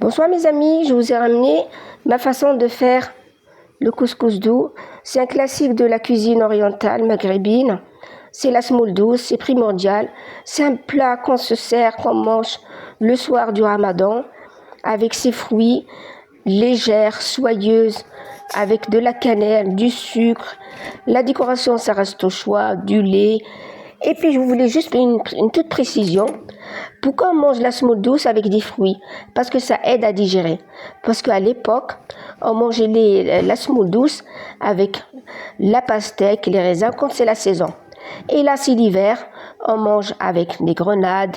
Bonsoir mes amis, je vous ai ramené ma façon de faire le couscous doux. C'est un classique de la cuisine orientale maghrébine. C'est la semoule douce, c'est primordial. C'est un plat qu'on se sert, qu'on mange le soir du Ramadan avec ses fruits légères, soyeuses, avec de la cannelle, du sucre. La décoration, ça reste au choix, du lait. Et puis je voulais juste une toute précision. Pourquoi on mange la semoule douce avec des fruits? Parce que ça aide à digérer. Parce qu'à l'époque, on mangeait la semoule douce avec la pastèque, les raisins, quand c'est la saison. Et là, c'est l'hiver, on mange avec des grenades,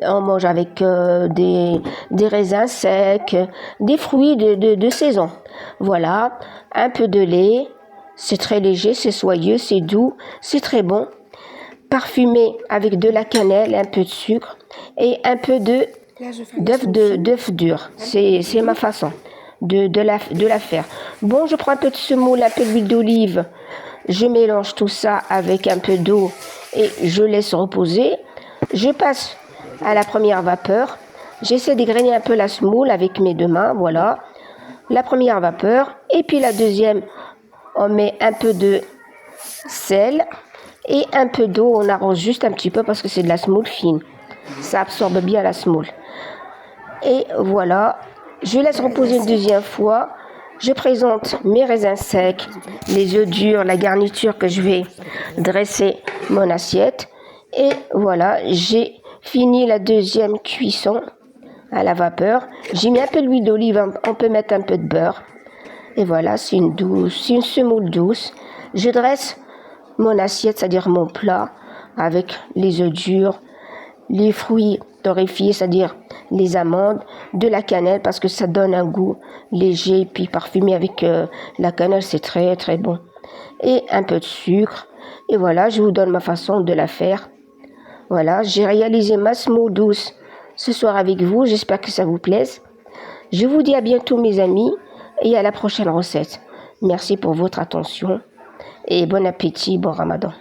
on mange avec des raisins secs, des fruits de saison. Voilà, un peu de lait, c'est très léger, c'est soyeux, c'est doux, c'est très bon. Parfumé avec de la cannelle, un peu de sucre et un peu d'œuf dur. C'est ma façon de la faire. Bon, je prends un peu de semoule, un peu d'huile d'olive. Je mélange tout ça avec un peu d'eau et je laisse reposer. Je passe à la première vapeur. J'essaie d'égrainer un peu la semoule avec mes deux mains, voilà. La première vapeur. Et puis la deuxième, on met un peu de sel et un peu d'eau. On arrose juste un petit peu parce que c'est de la semoule fine. Ça absorbe bien la semoule. Et voilà, je laisse reposer une deuxième fois. Je présente mes raisins secs, les œufs durs, la garniture que je vais dresser mon assiette. Et voilà, j'ai fini la deuxième cuisson à la vapeur. J'ai mis un peu d'huile d'olive, on peut mettre un peu de beurre. Et voilà, c'est une semoule douce. Je dresse mon assiette, c'est-à-dire mon plat, avec les œufs durs, les fruits torréfiés, c'est-à-dire les amandes, de la cannelle parce que ça donne un goût léger, puis parfumé avec la cannelle, c'est très très bon. Et un peu de sucre. Et voilà, je vous donne ma façon de la faire. Voilà, j'ai réalisé ma semoule douce ce soir avec vous. J'espère que ça vous plaise. Je vous dis à bientôt mes amis et à la prochaine recette. Merci pour votre attention et bon appétit, bon Ramadan.